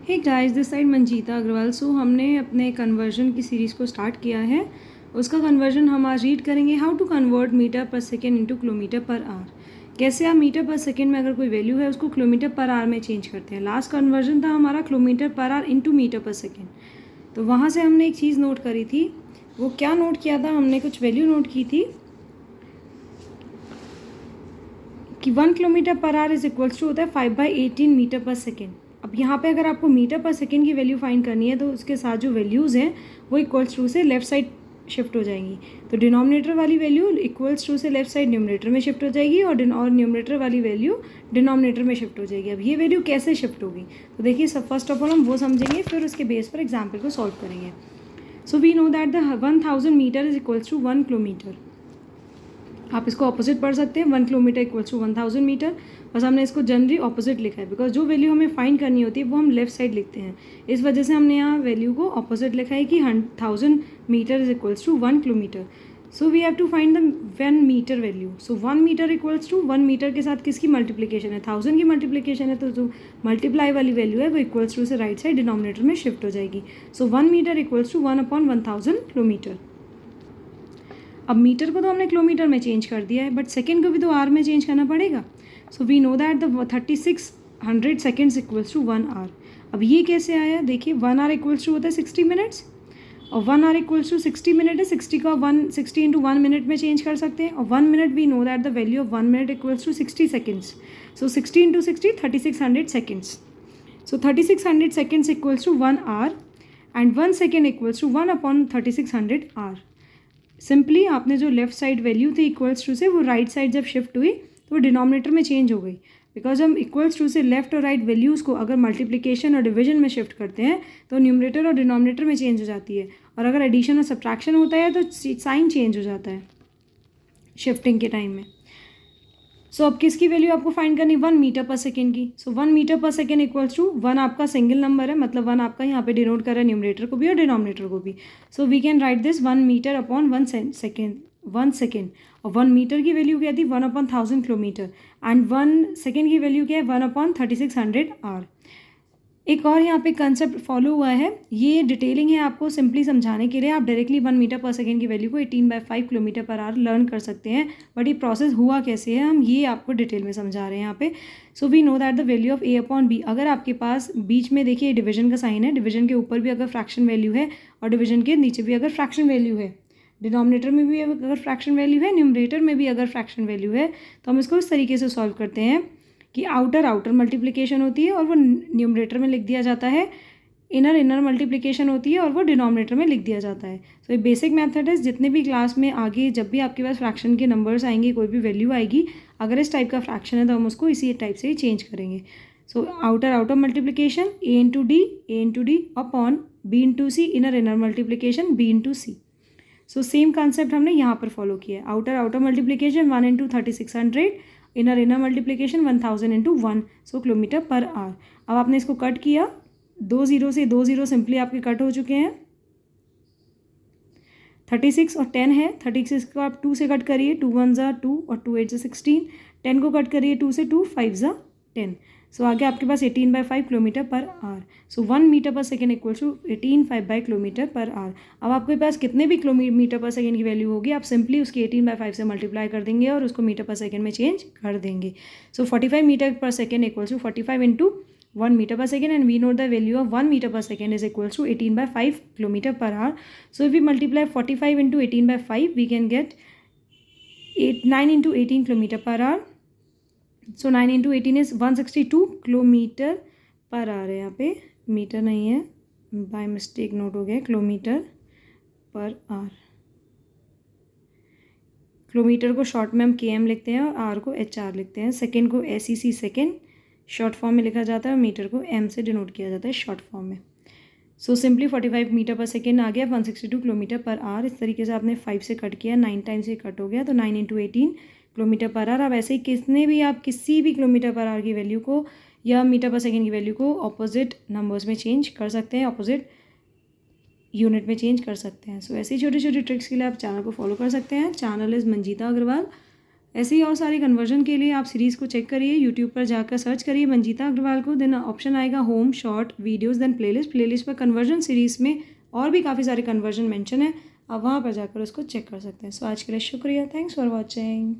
Hey guys, this side Manjeeta Agrawal. So हमने अपने conversion की सीरीज़ को स्टार्ट किया है। उसका कन्वर्जन हम आज रीड करेंगे, how to convert metre per second into kilometre per our. कैसे आप मीटर पर सेकेंड में अगर कोई वैल्यू है उसको किलोमीटर पर आवर में चेंज करते हैं। लास्ट कन्वर्जन था हमारा kilometre per hour into metre per second. तो वहाँ से हमने एक चीज़ नोट करी थी। वो क्या नोट किया था, हमने कुछ वैल्यू नोट की थी कि 1 kilometre per our is equals to होता है 5/18 मीटर पर सेकेंड। अब यहाँ पे अगर आपको मीटर पर सेकेंड की वैल्यू फाइंड करनी है तो उसके साथ जो वैल्यूज़ हैं वो इक्वल्स टू से लेफ्ट साइड शिफ्ट हो जाएंगी। तो डिनोमिनेटर वाली वैल्यू इक्वल्स टू से लेफ्ट साइड न्यूमरेटर में शिफ्ट हो जाएगी और न्यूमरेटर वाली वैल्यू डिनोमिनेटर में शिफ्ट हो जाएगी। अब ये वैल्यू कैसे शिफ्ट होगी, तो देखिए सब फर्स्ट ऑफ ऑल हम वो समझेंगे, फिर उसके बेस पर एग्जाम्पल को सॉल्व करेंगे। So we know that the 1000 metre is equals to 1 kilometre. आप इसको ऑपोजिट पढ़ सकते हैं, 1 किलोमीटर इक्वल्स टू 1000 मीटर। बस हमने इसको जनरली ऑपोजिट लिखा है बिकॉज जो वैल्यू हमें फाइंड करनी होती है वो हम लेफ्ट साइड लिखते हैं। इस वजह से हमने यहाँ वैल्यू को ऑपोजिट लिखा है कि 1000 metre is equals to 1 kilometre. So we have to find the 1 metre value. So 1 metre equals to 1 metre के साथ किसकी मल्टीप्लिकेशन है, 1000 की मल्टीप्लिकेशन है। तो जो मल्टीप्लाई वाली वैल्यू है वो इक्वल्स टू से राइट साइड डिनोमिनेटर में शिफ्ट हो जाएगी। सो 1 मीटर इक्वल्स टू 1/1000 किलोमीटर। अब मीटर को तो हमने किलोमीटर में चेंज कर दिया है, बट सेकेंड को भी तो आर में चेंज करना पड़ेगा। So we know that the 3600 seconds equals to 1 hour. अब ये कैसे आया, देखिए 1 आवर इक्वल्स टू होता है 60 मिनट्स और 1 आवर इक्वल्स टू 60 मिनट है। 60 का 60 इंटू 1 मिनट में चेंज कर सकते हैं और 1 minute we know that the value of 1 minute equals to 60 seconds. So 60 into 60 3600 seconds. So 3600 seconds equals to 1 hour and 1 second equals to 1/3600 hour. Simply आपने जो left side value थी equals to से वो right side जब shift हुई तो वो denominator में चेंज हो गई। बिकॉज हम इक्वल्स टू से लेफ्ट और राइट वैल्यूज़ को अगर मल्टीप्लिकेशन और डिवीजन में शिफ्ट करते हैं तो न्यूमरेटर और डिनोमिनेटर में चेंज हो जाती है, और अगर एडिशन और सब्ट्रैक्शन होता है तो साइन चेंज हो जाता है शिफ्टिंग के टाइम में। सो अब किसकी वैल्यू आपको फाइंड करनी, 1 मीटर पर सेकेंड की। सो 1 metre per second equals to 1 आपका सिंगल नंबर है, मतलब 1 आपका यहाँ पे डिनोट कर रहा है न्यूमरेटर को भी और डिनोमिनेटर को भी। So we can write this 1 metre upon 1 second. 1 second और 1 मीटर की वैल्यू क्या थी, 1/1000 किलोमीटर एंड 1 सेकेंड की वैल्यू क्या है, 1/3600 आवर। एक और यहाँ पे कंसेप्ट फॉलो हुआ है, ये डिटेलिंग है आपको सिंपली समझाने के लिए। आप डायरेक्टली 1 मीटर पर सेकेंड की वैल्यू को 18/5 किलोमीटर पर आवर लर्न कर सकते हैं, बट ये प्रोसेस हुआ कैसे है हम ये आपको डिटेल में समझा रहे हैं यहाँ पे। So we know that the value of A/B, अगर आपके पास बीच में देखिए डिवीजन का साइन है, डिवीजन के ऊपर भी अगर फ्रैक्शन वैल्यू है और डिवीजन के नीचे भी अगर फ्रैक्शन वैल्यू है, डिनोमिनेटर में भी अगर फ्रैक्शन वैल्यू है, न्यूमरेटर में भी अगर फ्रैक्शन वैल्यू है, तो हम इसको इस तरीके से सॉल्व करते हैं कि आउटर मल्टीप्लिकेशन होती है और वो न्यूमरेटर में लिख दिया जाता है, इनर मल्टीप्लिकेशन होती है और वो डिनोमिनेटर में लिख दिया जाता है। सो ये बेसिक मेथड है। जितने भी क्लास में आगे जब भी आपके पास फ्रैक्शन के नंबर्स आएंगे, कोई भी वैल्यू आएगी, अगर इस टाइप का फ्रैक्शन है तो हम उसको इसी टाइप से ही चेंज करेंगे। So outer multiplication A/D upon B/C, inner multiplication B/C। So same concept हमने यहाँ पर फॉलो किया है। आउटर मल्टीप्लिकेशन 1 × 3600, इनर मल्टीप्लिकेशन 1000 × 1, सो किलोमीटर पर आवर। अब आपने इसको कट किया, 2 0 से 2 0 सिंपली आपके कट हो चुके हैं। 36 और 10 है, 36 को आप 2 से कट करिए, 2 1 ज़ा 2 और 2 8 ज़ा 16। 10 को कट करिए 2 से, 2 5 ज़ा 10। सो आगे आपके पास 18/5 kilometre per hour. So 1 metre per second equals to 18/5 kilometre per hour. अब आपके पास कितने भी किलोमीटर पर सेकेंड की वैल्यू होगी, आप सिंपली उसकी 18/5 से मल्टीप्लाई कर देंगे और उसको मीटर पर सेकेंड में चेंज कर देंगे। So 45 metre per second equals to 45 into 1 meter per second, and we know the value of 1 meter per second is equals to 18/5 kilometer per hour. So if we multiply 45 into 18/5, we can get 9 into 18 kilometer per hour. So 9 into 18 is 162 kilometre per our है। यहाँ पे metre नहीं है, by mistake note हो गया, kilometre per our. Kilometre को short में हम KM लिखते हैं और आर को HR लिखते हैं। सेकेंड को SEC सेकेंड शॉर्ट फॉर्म में लिखा जाता है और मीटर को M से डिनोट किया जाता है शॉर्ट फॉर्म में। So simply 45 metre per second आ गया, 162 किलोमीटर पर आवर। इस तरीके से आपने 5 से कट किया, 9 टाइम्स से कट हो गया, तो 9 × 18 किलोमीटर पर आवर। अब ऐसे ही किसी भी किलोमीटर पर आवर की वैल्यू को या मीटर पर सेकेंड की वैल्यू को ऑपोजिट नंबर्स में चेंज कर सकते हैं, ऑपोजिट यूनिट में चेंज कर सकते हैं। सो ऐसी छोटी छोटी ट्रिक्स के लिए आप चैनल को फॉलो कर सकते हैं। Channel is Manjeeta Agarwal. ऐसे ही और सारे कन्वर्जन के लिए आप सीरीज़ को चेक करिए, यूट्यूब पर जाकर सर्च करिए मंजीता अग्रवाल को, देन ऑप्शन आएगा home, short, videos, then playlist पर कन्वर्जन सीरीज़ में और भी काफ़ी सारे कन्वर्जन मेंशन है, आप वहाँ पर जाकर उसको चेक कर सकते हैं। सो आज के लिए शुक्रिया, थैंक्स फॉर वॉचिंग।